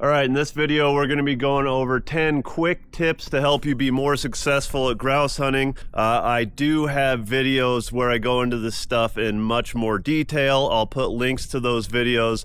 All right, in this video, we're gonna be going over 10 quick tips to help you be more successful at grouse hunting. I do have videos where I go into this stuff in much more detail. I'll put links to those videos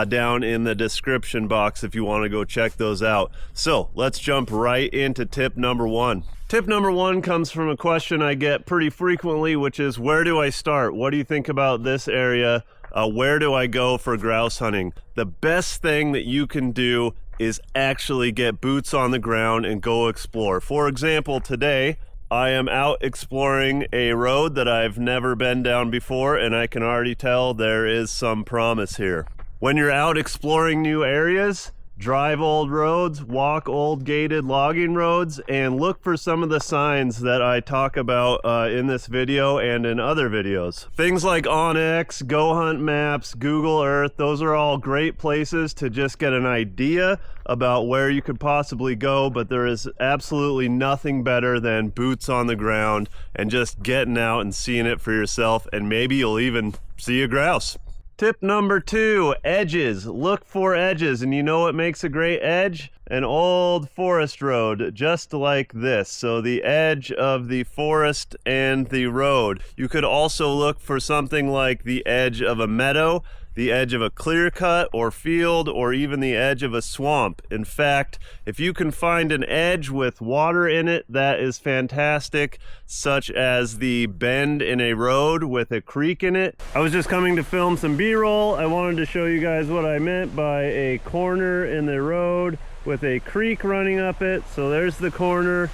down in the description box if you wanna go check those out. So let's jump right into tip number one. Tip number one comes from a question I get pretty frequently, which is, where do I start? What do you think about this area? Where do I go for grouse hunting? The best thing that you can do is actually get boots on the ground and go explore. For example, today I am out exploring a road that I've never been down before, and I can already tell there is some promise here. When you're out exploring new areas, drive old roads, walk old gated logging roads, and look for some of the signs that I talk about in this video and in other videos. Things like onX, Go Hunt Maps, Google Earth, those are all great places to just get an idea about where you could possibly go, but there is absolutely nothing better than boots on the ground and just getting out and seeing it for yourself, and maybe you'll even see a grouse. Tip number two, edges. Look for edges, and you know what makes a great edge? An old forest road, just like this. So the edge of the forest and the road. You could also look for something like the edge of a meadow, the edge of a clear cut or field, or even the edge of a swamp. In fact, if you can find an edge with water in it, that is fantastic, such as the bend in a road with a creek in it. I was just coming to film some B-roll. I wanted to show you guys what I meant by a corner in the road with a creek running up it. So there's the corner,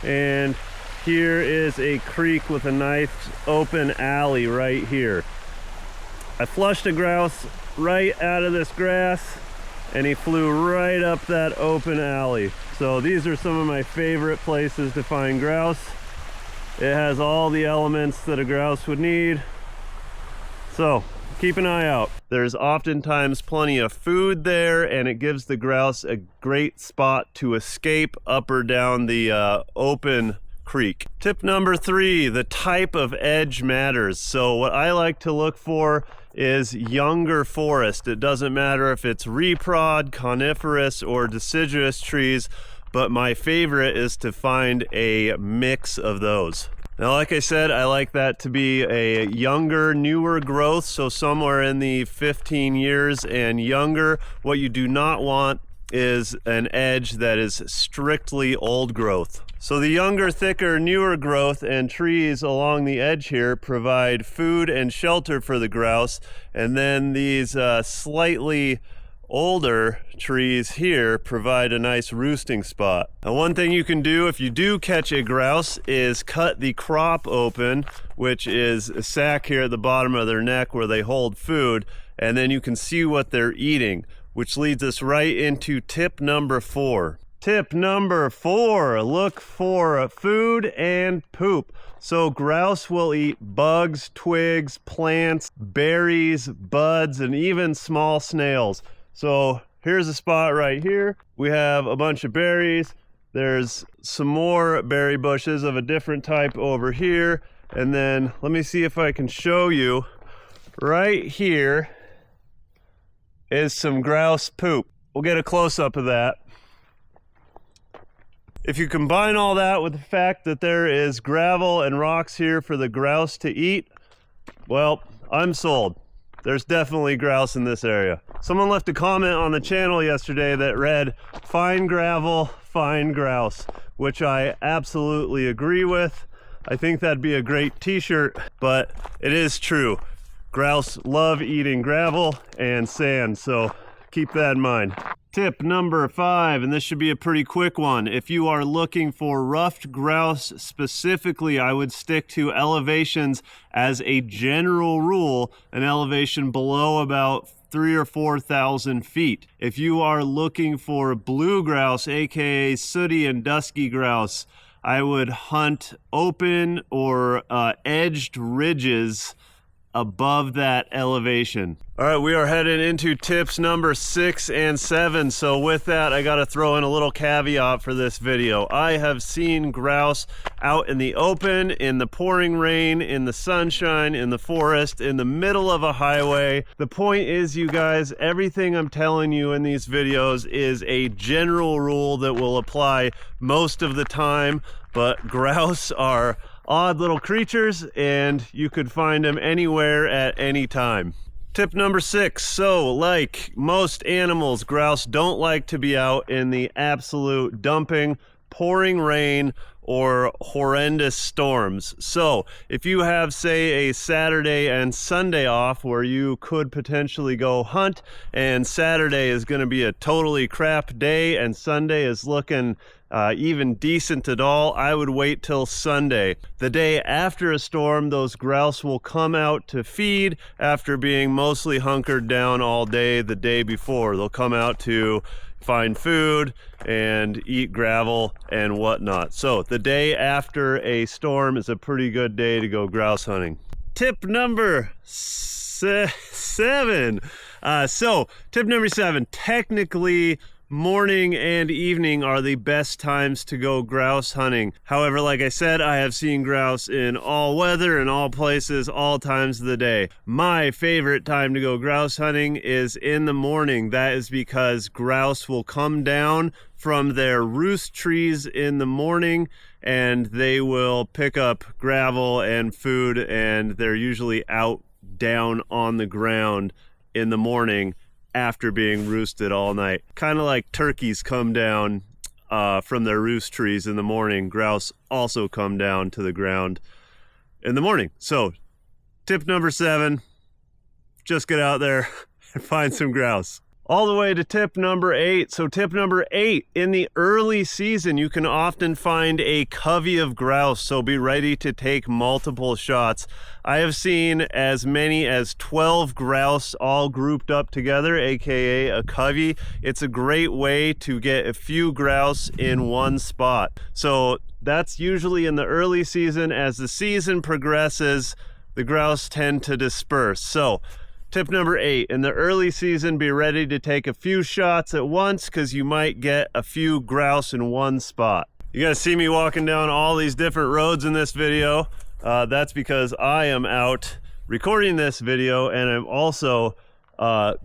and here is a creek with a nice open alley right here. I flushed a grouse right out of this grass, and he flew right up that open alley. So these are some of my favorite places to find grouse. It has all the elements that a grouse would need. So keep an eye out. There's oftentimes plenty of food there, and it gives the grouse a great spot to escape up or down the open creek. Tip number three, the type of edge matters. So what I like to look for is younger forest. It doesn't matter if it's reprod, coniferous, or deciduous trees, but my favorite is to find a mix of those. Now, like I said, I like that to be a younger, newer growth, so somewhere in the 15 years and younger. What you do not want is an edge that is strictly old growth. So the younger, thicker, newer growth and trees along the edge here provide food and shelter for the grouse, and then these slightly older trees here provide a nice roosting spot. Now, one thing you can do if you do catch a grouse is cut the crop open, which is a sack here at the bottom of their neck where they hold food, and then you can see what they're eating, which leads us right into tip number four. Tip number four, look for food and poop. So grouse will eat bugs, twigs, plants, berries, buds, and even small snails. So here's a spot right here. We have a bunch of berries. There's some more berry bushes of a different type over here. And then let me see if I can show you. Right here is some grouse poop. We'll get a close-up of that. If you combine all that with the fact that there is gravel and rocks here for the grouse to eat, well, I'm sold. There's definitely grouse in this area. Someone left a comment on the channel yesterday that read, "Find gravel, find grouse," which I absolutely agree with. I think that'd be a great t-shirt, but it is true. Grouse love eating gravel and sand, so keep that in mind. Tip number five, and this should be a pretty quick one. If you are looking for ruffed grouse specifically, I would stick to elevations as a general rule, an elevation below about 3,000 or 4,000 feet. If you are looking for blue grouse, aka sooty and dusky grouse, I would hunt open or edged ridges above that elevation. All right, we are headed into tips number 6 and 7. So with that, I got to throw in a little caveat for this video. I have seen grouse out in the open, in the pouring rain, in the sunshine, in the forest, in the middle of a highway. The point is, you guys, everything I'm telling you in these videos is a general rule that will apply most of the time, but grouse are odd little creatures and you could find them anywhere at any time. Tip number 6. So like most animals, grouse don't like to be out in the absolute dumping, pouring rain, or horrendous storms. So if you have, say, a Saturday and Sunday off where you could potentially go hunt, and Saturday is going to be a totally crap day and Sunday is looking even decent at all, I would wait till Sunday. The day after a storm, those grouse will come out to feed after being mostly hunkered down all day the day before. They'll come out to find food and eat gravel and whatnot. So the day after a storm is a pretty good day to go grouse hunting. Tip number 7. So tip number 7, technically morning and evening are the best times to go grouse hunting. However, like I said, I have seen grouse in all weather, in all places, all times of the day. My favorite time to go grouse hunting is in the morning. That is because grouse will come down from their roost trees in the morning and they will pick up gravel and food, and they're usually out down on the ground in the morning after being roosted all night. Kind of like turkeys come down from their roost trees in the morning, grouse also come down to the ground in the morning. So tip number 7, just get out there and find some grouse. All the way to tip number 8. So tip number 8, in the early season, you can often find a covey of grouse, so be ready to take multiple shots. I have seen as many as 12 grouse all grouped up together, aka a covey. It's a great way to get a few grouse in one spot. So that's usually in the early season. As the season progresses, the grouse tend to disperse. So tip number 8, in the early season, be ready to take a few shots at once because you might get a few grouse in one spot. You guys see me walking down all these different roads in this video. That's because I am out recording this video, and I'm also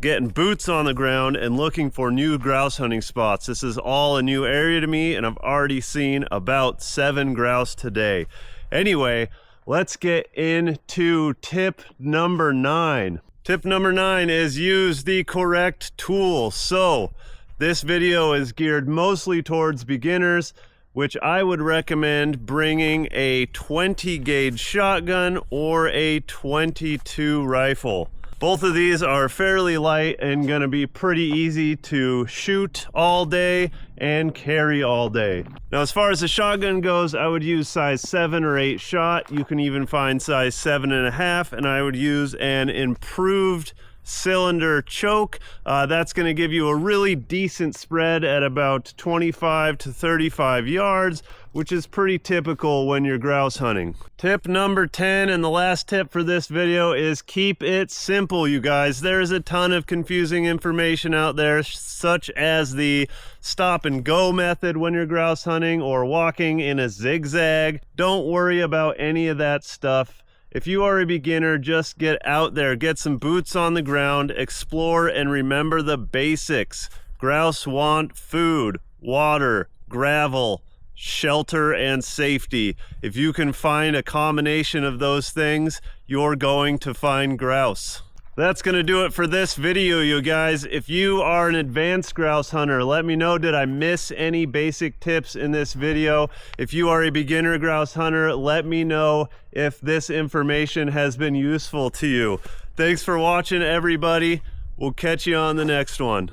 getting boots on the ground and looking for new grouse hunting spots. This is all a new area to me, and I've already seen about 7 grouse today. Anyway, let's get into tip number 9. Tip number 9 is use the correct tool. So this video is geared mostly towards beginners, which I would recommend bringing a 20 gauge shotgun or a 22 rifle. Both of these are fairly light and going to be pretty easy to shoot all day and carry all day. Now, as far as the shotgun goes, I would use size 7 or 8 shot. You can even find size 7.5, and I would use an improved cylinder choke. That's going to give you a really decent spread at about 25 to 35 yards, which is pretty typical when you're grouse hunting. Tip number 10, and the last tip for this video, is keep it simple, you guys. There's a ton of confusing information out there, such as the stop and go method when you're grouse hunting, or walking in a zigzag. Don't worry about any of that stuff. If you are a beginner, just get out there, get some boots on the ground, explore, and remember the basics. Grouse want food, water, gravel, shelter, and safety. If you can find a combination of those things, you're going to find grouse. That's going to do it for this video, you guys. If you are an advanced grouse hunter, let me know, did I miss any basic tips in this video? If you are a beginner grouse hunter, let me know if this information has been useful to you. Thanks for watching, everybody. We'll catch you on the next one.